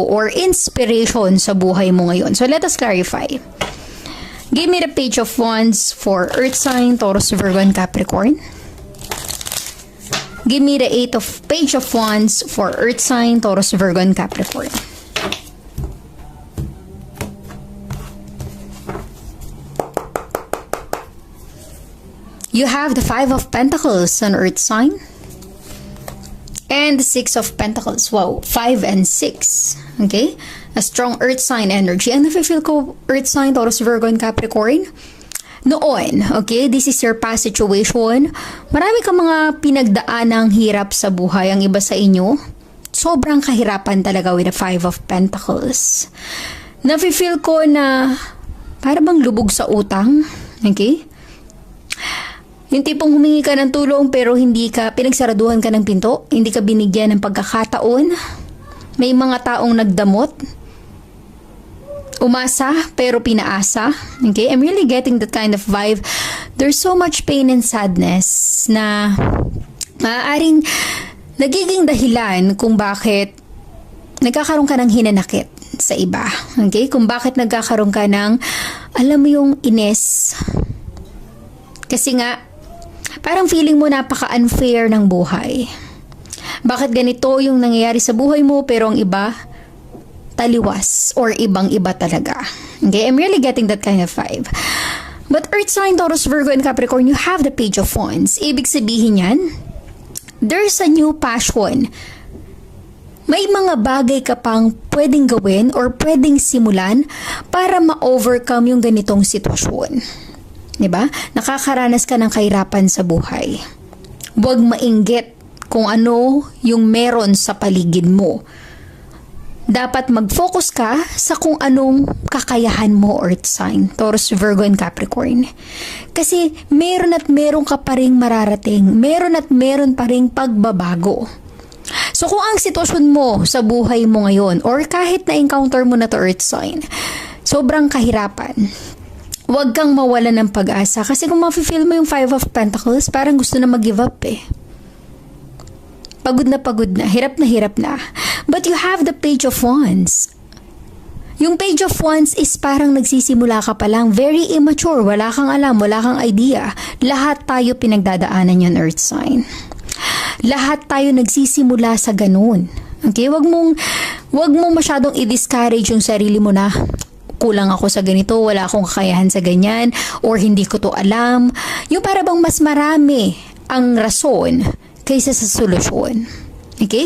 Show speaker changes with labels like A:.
A: or inspiration sa buhay mo ngayon. So let us clarify. Give me the Page of Wands for Earth sign, Taurus, Virgo, and Capricorn. Give me the Page of Wands for Earth sign, Taurus, Virgo, and Capricorn. You have the Five of Pentacles on Earth sign. And the Six of Pentacles. Wow, 5 and 6. Okay? A strong Earth sign energy. And nafe-feel ko, Earth sign, Taurus, Virgo, and Capricorn, noon, okay, this is your past situation. Marami kang mga pinagdaanang hirap sa buhay. Ang iba sa inyo, sobrang kahirapan talaga with the Five of Pentacles. Nafe-feel ko na para bang lubog sa utang. Okay? Yung tipong humingi ka ng tulong pero hindi ka, pinagsaraduhan ka ng pinto, hindi ka binigyan ng pagkakataon. May mga taong nagdamot, umasa pero pinaasa. Okay? I'm really getting that kind of vibe. There's so much pain and sadness na maaaring nagiging dahilan kung bakit nagkakaroon ka ng hinanakit sa iba. Okay? Kung bakit nagkakaroon ka ng, alam mo yung ines. Kasi nga, parang feeling mo napaka-unfair ng buhay. Bakit ganito yung nangyayari sa buhay mo pero ang iba taliwas or ibang-iba talaga. Okay, I'm really getting that kind of vibe. But Earth sign, Taurus, Virgo, and Capricorn, you have the Page of Wands. Ibig sabihin yan, there's a new passion. May mga bagay ka pang pwedeng gawin or pwedeng simulan para ma-overcome yung ganitong sitwasyon. Diba? Nakakaranas ka ng kahirapan sa buhay. Huwag mainggit kung ano yung meron sa paligid mo. Dapat mag-focus ka sa kung anong kakayahan mo, Earth sign, Taurus, Virgo, and Capricorn. Kasi meron at meron ka pa ring mararating. Meron at meron pa ring pagbabago. So kung ang sitwasyon mo sa buhay mo ngayon or kahit na-encounter mo na to, Earth sign, sobrang kahirapan, huwag kang mawala ng pag-asa. Kasi kung ma-feel mo yung Five of Pentacles, parang gusto na mag-give up eh. Pagod na, hirap na. But you have the Page of Wands. Yung Page of Wands is parang nagsisimula ka pa lang. Very immature. Wala kang alam, wala kang idea. Lahat tayo pinagdadaanan yan, Earth sign. Lahat tayo nagsisimula sa ganun. Okay? Wag mong masyadong i-discourage yung sarili mo na kulang ako sa ganito, wala akong kakayahan sa ganyan, or hindi ko to alam. Yung para bang mas marami ang rason kaysa sa solusyon. Okay?